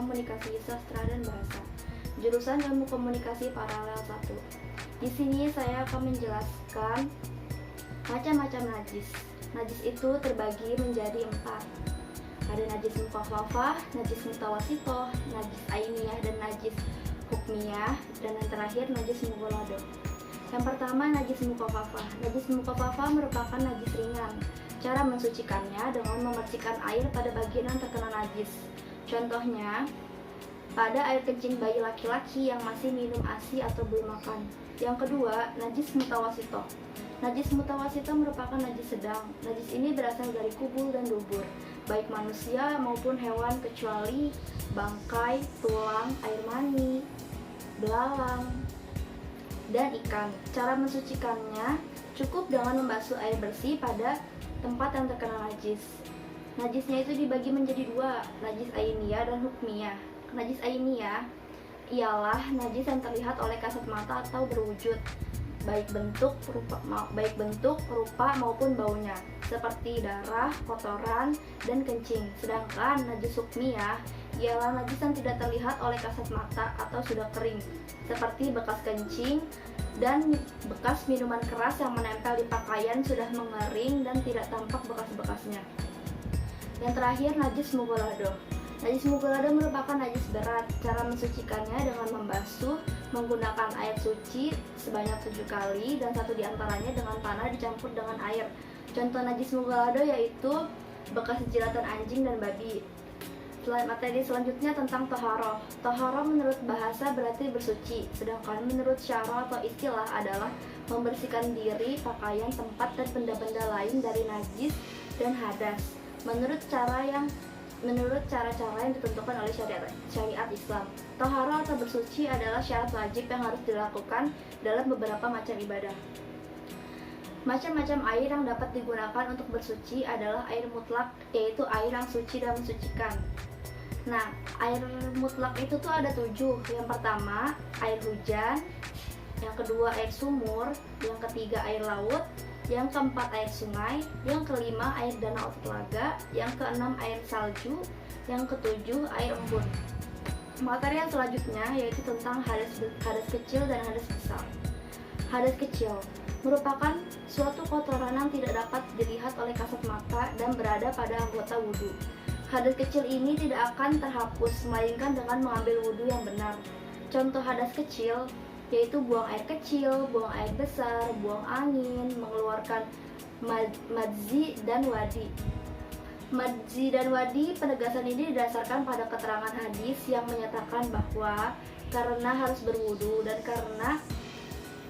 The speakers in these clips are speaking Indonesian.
Komunikasi Sastra dan Bahasa, jurusan Ilmu Komunikasi Paralel 1. Di sini saya akan menjelaskan macam-macam najis. Najis itu terbagi menjadi 4. Ada najis mukhafafah, najis mutawasitoh, najis ainiyah, dan najis hukmiyah, dan yang terakhir najis mughaladoh. Yang pertama, najis mukhafafah. Najis mukhafafah merupakan najis ringan. Cara mensucikannya dengan memercikan air pada bagian yang terkena najis. Contohnya, pada air kencing bayi laki-laki yang masih minum ASI atau belum makan. Yang kedua, najis mutawasitoh. Najis mutawasitoh merupakan najis sedang. Najis ini berasal dari kubul dan dubur, baik manusia maupun hewan kecuali bangkai, tulang, air mani, belalang, dan ikan. Cara mensucikannya cukup dengan membasuh air bersih pada tempat yang terkena najis. Najisnya itu dibagi menjadi 2, najis ainiyah dan hukmiyah. Najis ainiyah ialah najis yang terlihat oleh kasat mata atau berwujud, baik bentuk, rupa maupun baunya, seperti darah, kotoran, dan kencing. Sedangkan najis hukmiyah ialah najis yang tidak terlihat oleh kasat mata atau sudah kering, seperti bekas kencing dan bekas minuman keras yang menempel di pakaian sudah mengering dan tidak tampak bekas-bekasnya. Yang terakhir, najis mughaladoh. Najis mughaladoh merupakan najis berat. Cara mensucikannya dengan membasuh menggunakan air suci sebanyak 7 kali, dan 1 diantaranya dengan tanah dicampur dengan air. Contoh najis mughaladoh yaitu bekas jilatan anjing dan babi. Materi selanjutnya tentang toharoh. Toharoh menurut bahasa berarti bersuci, sedangkan menurut syarah atau istilah adalah membersihkan diri, pakaian, tempat, dan benda-benda lain dari najis dan hadas menurut cara-cara yang ditentukan oleh syariat Islam. Toharoh atau bersuci adalah syarat wajib yang harus dilakukan dalam beberapa macam ibadah. Macam-macam air yang dapat digunakan untuk bersuci adalah air mutlak, yaitu air yang suci dan mensucikan. Nah, air mutlak itu tuh ada 7. Yang pertama, air hujan. Yang kedua, air sumur. Yang ketiga, air laut. Yang keempat, air sungai. Yang kelima, air danau atau telaga. Yang keenam, air salju. Yang ketujuh, air embun. Materi yang selanjutnya yaitu tentang hadas kecil dan hadas besar. Hadas kecil merupakan suatu kotoran yang tidak dapat dilihat oleh kasat mata dan berada pada anggota wudhu. Hadas kecil ini tidak akan terhapus, melainkan dengan mengambil wudhu yang benar. Contoh hadas kecil yaitu buang air kecil, buang air besar, buang angin, mengeluarkan madzi dan wadi. Madzi dan wadi, penegasan ini didasarkan pada keterangan hadis yang menyatakan bahwa karena harus berwudhu dan karena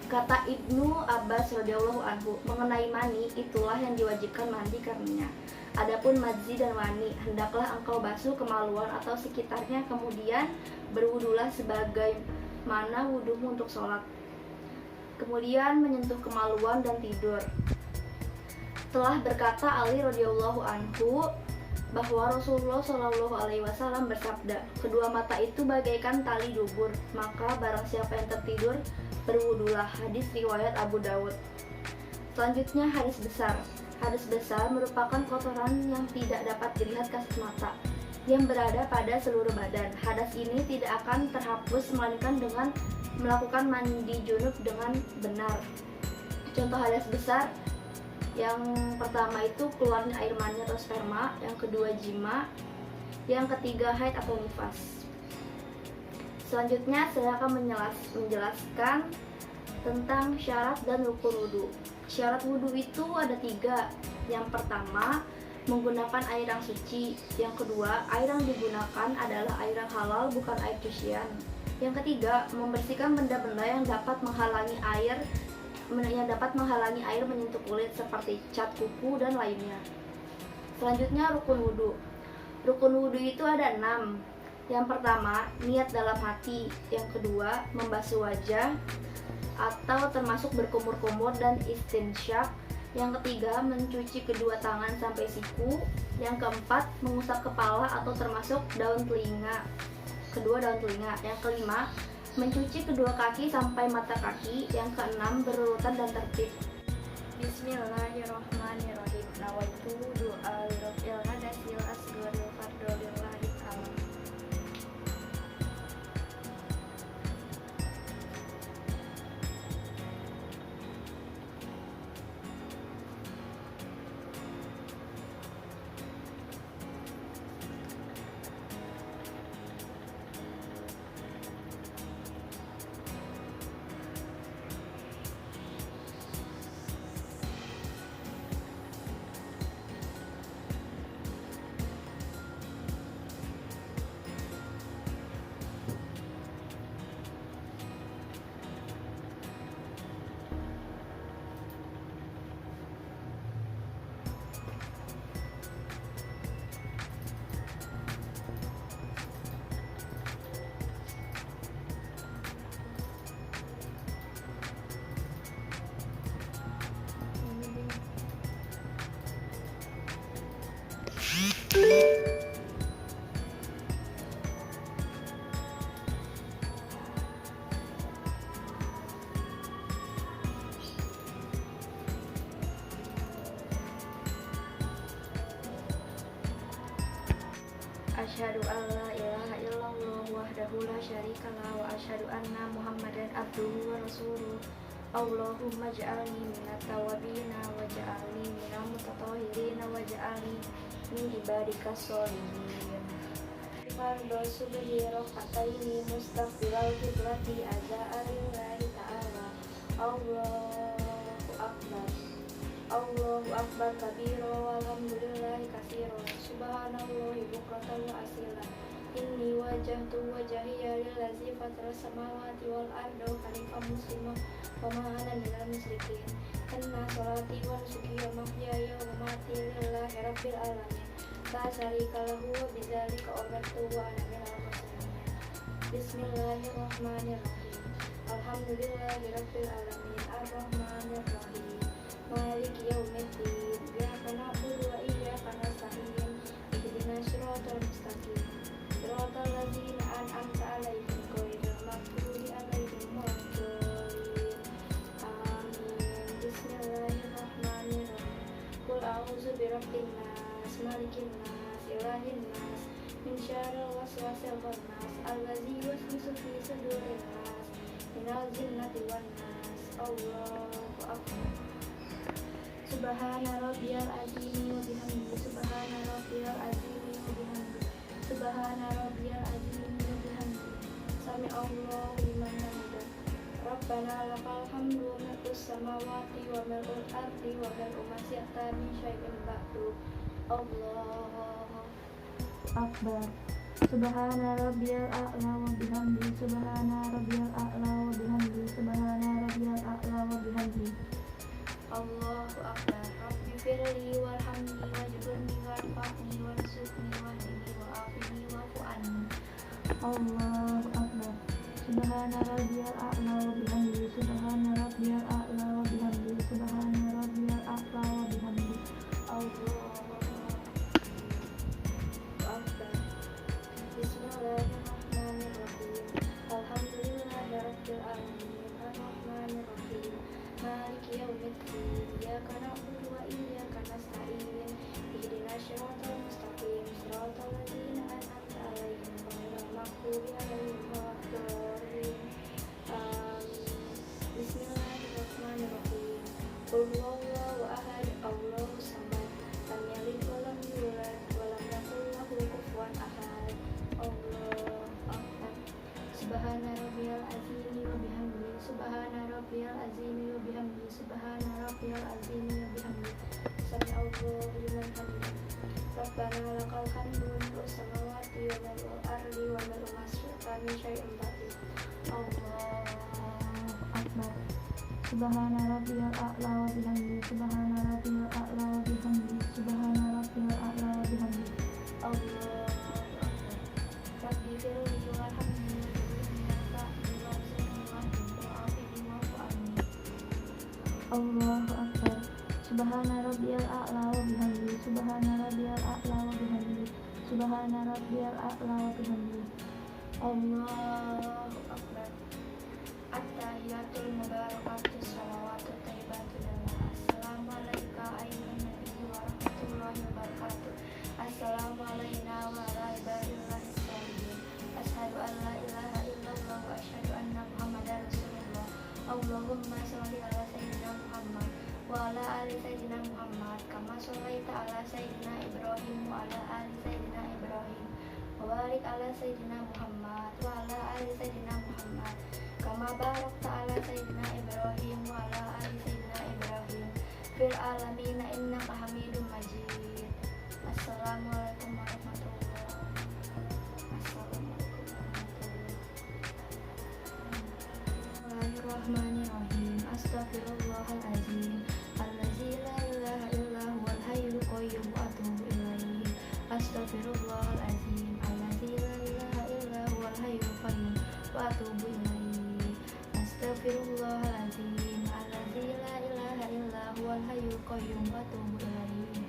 kata Ibnu Abbas radhiyallahu anhu mengenai mani, itulah yang diwajibkan mandi karenanya. Adapun madzi dan wani, hendaklah engkau basuh kemaluan atau sekitarnya, kemudian berwudulah sebagaimana wudumu untuk sholat. Kemudian menyentuh kemaluan dan tidur. Telah berkata Ali radhiyallahu anhu bahwa Rasulullah Shallallahu alaihi wasallam bersabda, kedua mata itu bagaikan tali dubur, maka barang siapa yang tertidur berwudulah. Hadis riwayat Abu Dawud. Selanjutnya, hadas besar. Hadas besar merupakan kotoran yang tidak dapat dilihat kasat mata, yang berada pada seluruh badan. Hadas ini tidak akan terhapus melainkan dengan melakukan mandi junub dengan benar. Contoh hadas besar, yang pertama itu keluarnya air mani atau sperma, yang kedua jima, yang ketiga haid atau nifas. Selanjutnya saya akan menjelaskan tentang syarat dan rukun wudhu. Syarat wudhu itu ada 3. Yang pertama, menggunakan air yang suci. Yang kedua, air yang digunakan adalah air yang halal, bukan air cucian. Yang ketiga, membersihkan benda-benda yang dapat menghalangi air menyentuh kulit seperti cat kuku dan lainnya. Selanjutnya, rukun wudhu. Rukun wudhu itu ada 6. Yang pertama, niat dalam hati. Yang kedua, membasuh wajah atau termasuk berkumur-kumur dan istinsyak. Yang ketiga, mencuci kedua tangan sampai siku. Yang keempat, mengusap kepala atau termasuk daun telinga. Yang kelima, mencuci kedua kaki sampai mata kaki. Yang keenam, berurutan dan tertib. Bismillahirrahmanirrahim. Nawaitu doa lirafil hadasil asgharil fardolillahi ta'ala. Asyhadu an la ilaha illallah wahdahu la syarikalah wa asyhadu anna Muhammadan abduhu wa rasuluh. Allahumma ja'alni minat tawabina wa ja'alni minal mutatahhirina wa ja'alni min ibadika sholihin. Fardhu subhi raka'ataini mustaghfiral qiblati azaa lillahi ta'ala. Allahu akbar. Allahu akbar kabira walhamdulillahi katsira. Subhanallahi bukratan wa asila. Inni wajjahtu wajhiya lillazi fatara samawati wal arda hanifan musliman wa ma ana minal musyrikin. Inna sholati wa nusuki wa mahyaya wa mamati lillahi rabbil alamin. La syarika lahu wa bidzalika umirtu wa ana minal muslimin. Bismillahirrahmanirrahim. Alhamdulillahi rabbil alamin. Arrahmanir rahim. Maliki yaumiddin. Iyyaka na'budu wa iyyaka nasta'in. Ihdinas siratal mustaqim. Siratal ladzina an'amta 'alaihim ghairil maghdubi 'alaihim waladdallin. Amin. Bismillahirrahmanirrahim. Qul a'udzu birabbin nas, malikin nas, ilahin nas, min syarril waswasil khannas, alladzi yuwaswisu fi sudurin nas, minal jinnati wan nas. Allahu akbar. Subhana rabbiyal azim wa bihamdihi. Subhana rabbiyal azim wa bihamdihi. Subhana rabbiyal azim wa bihamdihi. Sami Allahu liman hamidah. Rabbana lakal hamdu mil'us samawati wa mil'ul ardi wa mil'u ma syi'ta min syai'in ba'du. Allahu akbar. Subhana rabbiyal a'la wa bihamdihi. Subhana rabbiyal a'la wa bihamdihi. Subhana rabbiyal a'la wa bihamdihi. Allahu akbar. Rabbi firli warhamni wajburni warfa'ni warzuqni wahdini wa'afini wa'fu anni. Allahu akbar. Subhana rabbiyal a'la wa bihamdihi. Subhana rabbiyal a'la wa bihamdihi. Subhana rabbiyal a'la wa bihamdihi. Allahu akbar. Bismillahirrahmanirrahim. Alhamdulillahi rabbil alamin. Arrahmanir rahim. Maliki yaumiddin. Iyyaka na'budu wa iyyaka nasta'in. Ihdinas siratal mustaqim. Siratal ladzina an'amta 'alaihim ghairil maghdubi 'alaihim waladdallin. Amin. Bismillahirrahmanirrahim. Qul huwallahu ahad. Allahus samad. Lam yalid wa lam yulad wa lam yakul lahu kufuwan ahad. Allahu akbar. Subhana rabbiyal azim wa bihamdihi. Subhana rabbiyal azim wa bihamdihi. Subhana rabbiyal azim wa bihamdihi. Sami Allahu liman hamidah. Rabbana lakal hamdu mil'us samawati wa mil'ul ardi wa mil'u ma syi'ta min syai'in ba'du. Allahu akbar. Subhana rabbiyal a'la wa bihamdihi. Subhana rabbiyal a'la wa bihamdihi. Subhana rabbiyal a'la wa bihamdihi. Allahu akbar. Rabbi firli warhamni wajburni warfa'ni warzuqni wahdini wa'afini wa'fu anni. Allahu akbar. Subhana rabbiyal a'la wa bihamdihi. Subhana rabbiyal a'la wa bihamdihi. Subhana rabbiyal a'la wa bihamdihi. Allahu akbar. At-tahiyatul mubarakatus salawatut thayyibatu lillah. Assalamu alayka ayyuhan nabiyyu wa rahmatullahi wa barakatuh. Assalamu alayna wa ala ibadillahis sholihin. Asyhadu an la ilaha illallah wa asyhadu anna Muhammadar rasulullah. Allahumma sholli ala sayyidina Muhammad wa ala ali sayyidina Muhammad kama shallaita ala sayyidina Ibrahim wa ala ali sayyidina Ibrahim wa barik ala sayyidina Muhammad wa ala ali sayyidina Muhammad kama barakta ala sayyidina Ibrahim wa ala ali sayyidina Ibrahim fil alamin innaka Hamidum Majid. Assalamualaikum warahmatullahi wabarakatuh. Bismillahirrahmanirrahim. Astaghfirullahalazim. Allazi la ilaha illa huwal hayyul qayyum wa atubu ilaihi. Astaghfirullahalazim. Allazi la ilaha illa huwal hayyul qayyum wa atubu ilaihi. Astaghfirullahalazim. Allazi la ilaha illa huwal hayyul qayyum wa atubu ilaihi.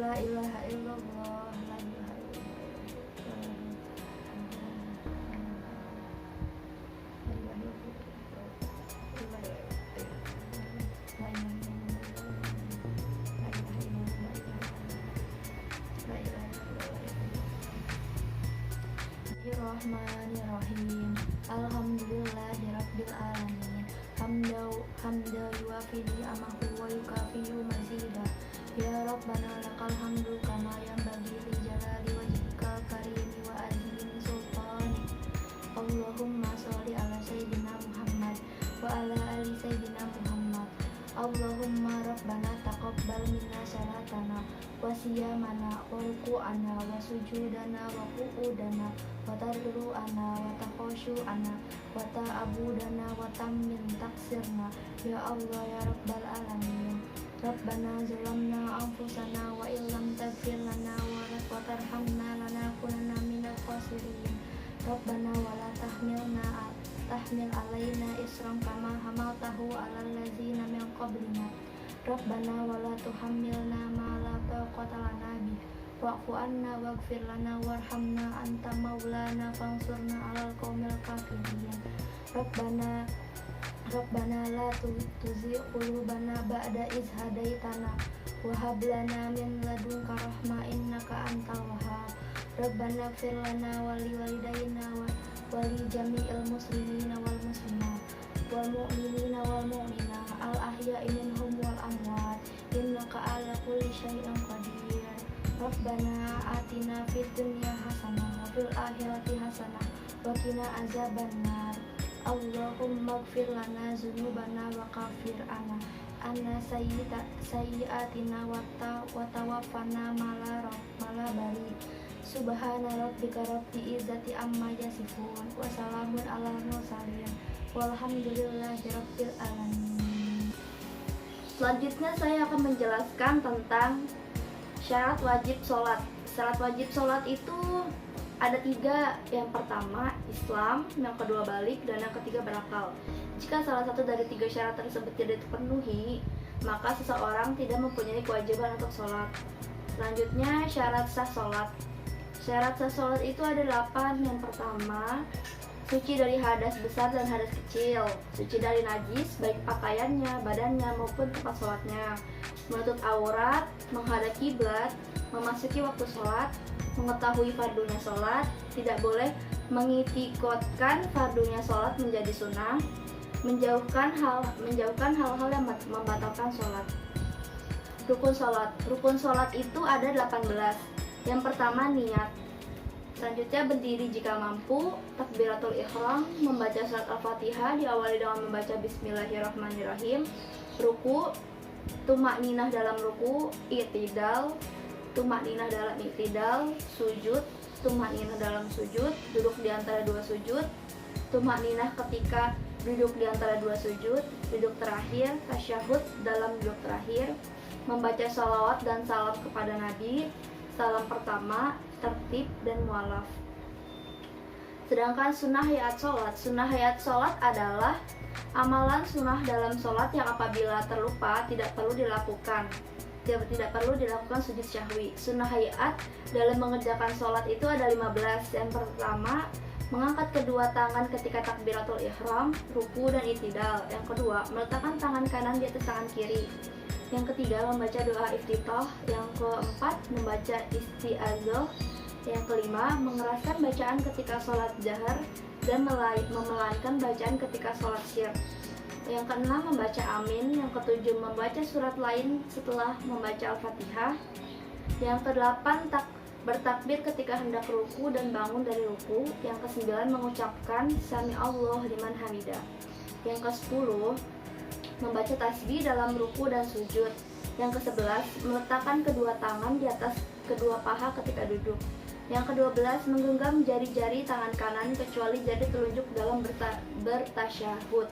La ilaha illallah, la ilaha Bismillahirrahmanirrahim. Alhamdulillahirabbil alamin. Hamda yuwafi ni'amahu wa yukafiyu mazidah. Ya Rabbana lakal hamdu kama yanbaghi li jalali wajhikal karimi wa azimi sultanik. Allahumma sholli ala sayyidina Muhammad wa ala ali sayyidina Muhammad. Allahumma Rabbana taqabbal minna salatana wa siyamana wa ruku'ana wa sujudana wa qu'udana wa tarru'ana wa takhushu'ana wa ta'abudana wa tammin taksirna. Ya Allah ya Rabbal alamin. Rabbana zalamna anfusana wa illam taghfir lana wa tarhamna lanakunanna minal khasirin. Rabbana wa la tahmil alaina isran kama hamaltahu alal ladzina min qablina. Rabbana wa la tuhammilna ma la taqata lana bih wa'fu anna waghfir lana warhamna anta maulana fansurna alal qaumil kafirin. Rabbana la tuzigh qulubana ba'da idh hadaitana wa hab lana min ladunka rahmah innaka antal wahhab. Rabbana ighfir lana wa li walidayna wa li jami'il muslimina wal muslimat wal mu'minina wal mu'minat al ahya'i minhum wal amwat innaka ala kulli syai'in qadir. Rabbana atina fid dunya hasanah wa fil akhirati hasanah wa qina azabannar. Allahumma ighfir lana dzunubana wa kaffir anna sayyi'atina wa tawaffana mala bari. Subhana rabbika rabbil izzati amma yasifun wa salamun alal mursalin walhamdulillahi rabbil alamin. Selanjutnya saya akan menjelaskan tentang syarat wajib sholat. Syarat wajib sholat itu ada 3. Yang pertama Islam, yang kedua balik, dan yang ketiga berakal. Jika salah satu dari 3 syarat tersebut tidak terpenuhi, maka seseorang tidak mempunyai kewajiban untuk sholat. Selanjutnya, syarat sah sholat. Syarat sah sholat itu ada 8. Yang pertama, suci dari hadas besar dan hadas kecil, suci dari najis, baik pakaiannya, badannya, maupun tempat sholatnya, menutup aurat, menghadap kiblat, memasuki waktu sholat, mengetahui fardunya sholat, tidak boleh mengitikotkan fardunya sholat menjadi sunnah, menjauhkan hal-hal yang membatalkan sholat. Rukun sholat itu ada 18. Yang pertama, niat. Selanjutnya, berdiri jika mampu, takbiratul ihram, membaca surat Al-Fatihah diawali dengan membaca Bismillahirrahmanirrahim, ruku, tumakninah dalam ruku, i'tidal, tumakninah dalam i'tidal, sujud, tumakninah dalam sujud, duduk di antara 2 sujud, tumakninah ketika duduk di antara 2 sujud, duduk terakhir, tasyahud dalam duduk terakhir, membaca sholawat dan salam kepada Nabi, salam pertama, tertib, dan mualaf. Sedangkan sunnah hayat sholat adalah amalan sunnah dalam sholat yang apabila terlupa tidak perlu dilakukan sujud syahwi. Sunnah hayat dalam mengerjakan sholat itu ada 15. Yang pertama, mengangkat kedua tangan ketika takbiratul ihram, ruku, dan i'tidal. Yang kedua, meletakkan tangan kanan di atas tangan kiri. Yang ketiga, membaca doa iftitah. Yang keempat, membaca isti'adzah. Yang kelima, mengeraskan bacaan ketika sholat jahar dan memelankan bacaan ketika sholat syir. Yang keenam, membaca amin. Yang ketujuh, membaca surat lain setelah membaca Al-Fatihah. Yang kedelapan, bertakbir ketika hendak ruku dan bangun dari ruku. Yang kesembilan, mengucapkan Sami Allah liman hamidah. Yang ke-10, membaca tasbih dalam ruku dan sujud. Yang ke-11, meletakkan kedua tangan di atas kedua paha ketika duduk. Yang ke-12, menggenggam jari-jari tangan kanan kecuali jari telunjuk dalam bertasyahud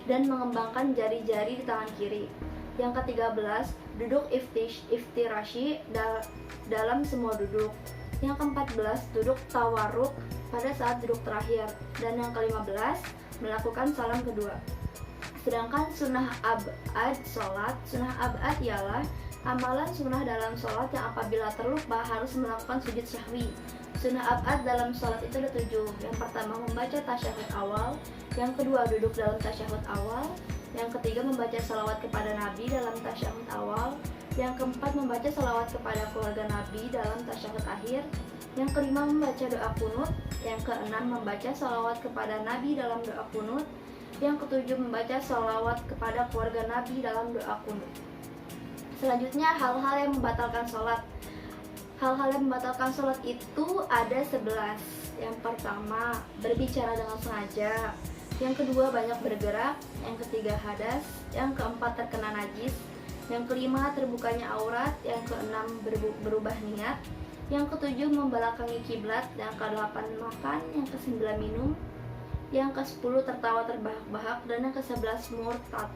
dan mengembangkan jari-jari di tangan kiri. Yang ke-13, duduk iftirashi dalam semua duduk. Yang ke-14, duduk tawarruk pada saat duduk terakhir. Dan yang ke-15, melakukan salam kedua. Sedangkan sunnah ab'ad sholat, sunnah ab'ad ialah amalan sunnah dalam sholat yang apabila terlupa harus melakukan sujud syahwi. Sunnah ab'ad dalam sholat itu ada 7. Yang pertama, membaca tasyahud awal. Yang kedua, duduk dalam tasyahud awal. Yang ketiga, membaca salawat kepada Nabi dalam tasyahud awal. Yang keempat, membaca salawat kepada keluarga Nabi dalam tasyahud akhir. Yang kelima, membaca doa kunut. Yang keenam, membaca salawat kepada Nabi dalam doa kunut. Yang ketujuh, membaca salawat kepada keluarga Nabi dalam doa kunut. Selanjutnya, hal-hal yang membatalkan sholat. Hal-hal yang membatalkan sholat itu ada 11. Yang pertama, berbicara dengan sengaja. Yang kedua, banyak bergerak. Yang ketiga, hadas. Yang keempat, terkena najis. Yang kelima, terbukanya aurat. Yang keenam, berubah niat. Yang ketujuh, membelakangi kiblat. Yang ke-8, makan. Yang ke-9, minum. Yang ke-10, tertawa terbahak-bahak. Dan yang ke-11, murtad.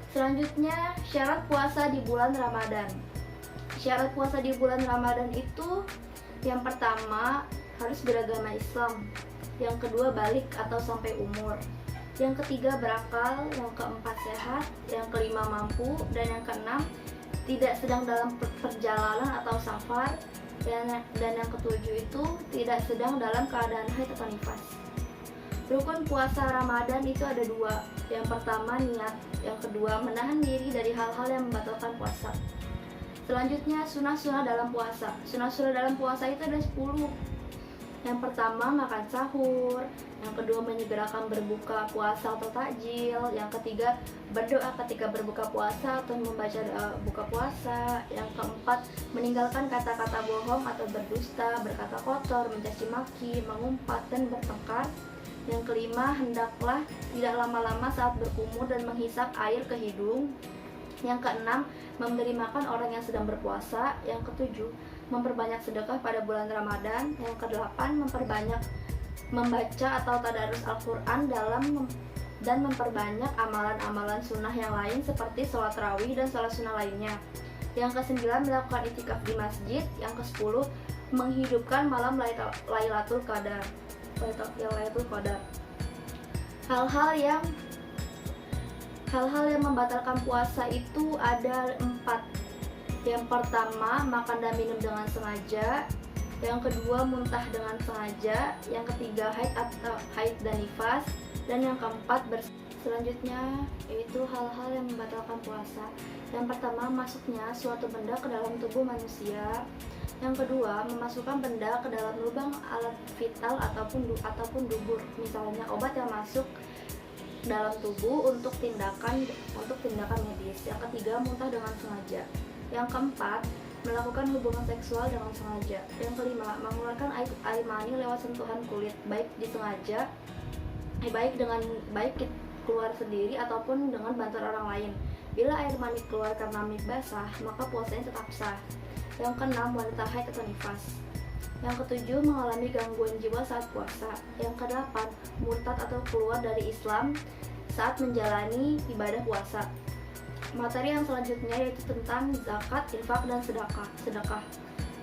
Selanjutnya, syarat puasa di bulan Ramadan. Syarat puasa di bulan Ramadan itu yang pertama, harus beragama Islam. Yang kedua, balik atau sampai umur. Yang ketiga, berakal. Yang keempat, sehat. Yang kelima, mampu. Dan yang keenam, tidak sedang dalam perjalanan atau safar. Dan yang ketujuh itu tidak sedang dalam keadaan haid atau nifas. Rukun puasa Ramadan itu ada 2. Yang pertama, niat. Yang kedua, menahan diri dari hal-hal yang membatalkan puasa. Selanjutnya, sunnah-sunnah dalam puasa. Sunnah-sunnah dalam puasa itu ada 10. Yang pertama, makan sahur. Yang kedua, menyegerakan berbuka puasa atau takjil. Yang ketiga, berdoa ketika berbuka puasa atau membaca doa buka puasa. Yang keempat, meninggalkan kata-kata bohong atau berdusta, berkata kotor, mencaci maki, mengumpat, dan bertengkar. Yang kelima, hendaklah tidak lama-lama saat berkumur dan menghisap air ke hidung. Yang keenam, memberi makan orang yang sedang berpuasa. Yang ketujuh, memperbanyak sedekah pada bulan Ramadan. Yang kedelapan, memperbanyak membaca atau tadarus Al-Quran dan memperbanyak amalan-amalan sunnah yang lain seperti sholat tarawih dan sholat sunnah lainnya. Yang kesembilan, melakukan itikaf di masjid. Yang ke-10, menghidupkan malam Lailatul Qadar. Lailatul Qadar. Hal-hal yang membatalkan puasa itu ada 4. Yang pertama, makan dan minum dengan sengaja. Yang kedua, muntah dengan sengaja. Yang ketiga, haid dan nifas. Dan yang keempat, selanjutnya yaitu hal-hal yang membatalkan puasa. Yang pertama, masuknya suatu benda ke dalam tubuh manusia. Yang kedua, memasukkan benda ke dalam lubang alat vital ataupun dubur. Misalnya obat yang masuk dalam tubuh untuk tindakan medis. Yang ketiga, muntah dengan sengaja. Yang keempat, melakukan hubungan seksual dengan sengaja. Yang kelima, mengeluarkan air mani lewat sentuhan kulit, baik keluar sendiri ataupun dengan bantuan orang lain. Bila air mani keluar karena mimpi basah, maka puasanya tetap sah. Yang keenam, wanita haid atau nifas. Yang ketujuh, mengalami gangguan jiwa saat puasa. Yang kedelapan, murtad atau keluar dari Islam saat menjalani ibadah puasa. Materi yang selanjutnya yaitu tentang zakat, infak, dan sedekah.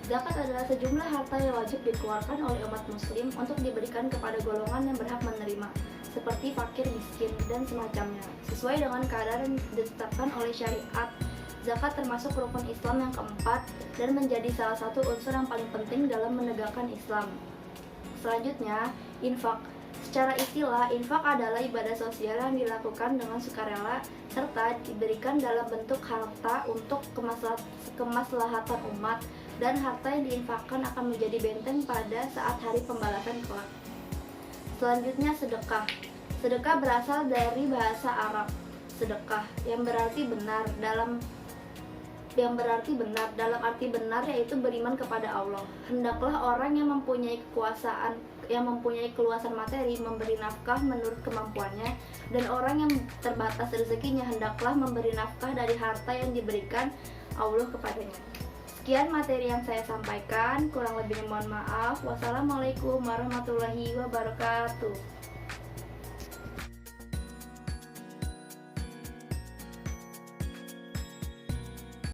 Zakat adalah sejumlah harta yang wajib dikeluarkan oleh umat muslim untuk diberikan kepada golongan yang berhak menerima, seperti fakir, miskin, dan semacamnya, sesuai dengan kadar yang ditetapkan oleh syariat. Zakat termasuk rukun Islam yang keempat dan menjadi salah satu unsur yang paling penting dalam menegakkan Islam. Selanjutnya, infak. Secara istilah, infak adalah ibadah sosial yang dilakukan dengan sukarela serta diberikan dalam bentuk harta untuk kemaslahatan umat, dan harta yang diinfakkan akan menjadi benteng pada saat hari pembalasan kelak. Selanjutnya, sedekah. Sedekah berasal dari bahasa Arab sedekah yang berarti benar dalam arti benar, yaitu beriman kepada Allah. Hendaklah orang yang mempunyai keluasan materi memberi nafkah menurut kemampuannya, dan orang yang terbatas rezekinya hendaklah memberi nafkah dari harta yang diberikan Allah kepadanya. Sekian materi yang saya sampaikan, kurang lebihnya mohon maaf. Wassalamualaikum warahmatullahi wabarakatuh.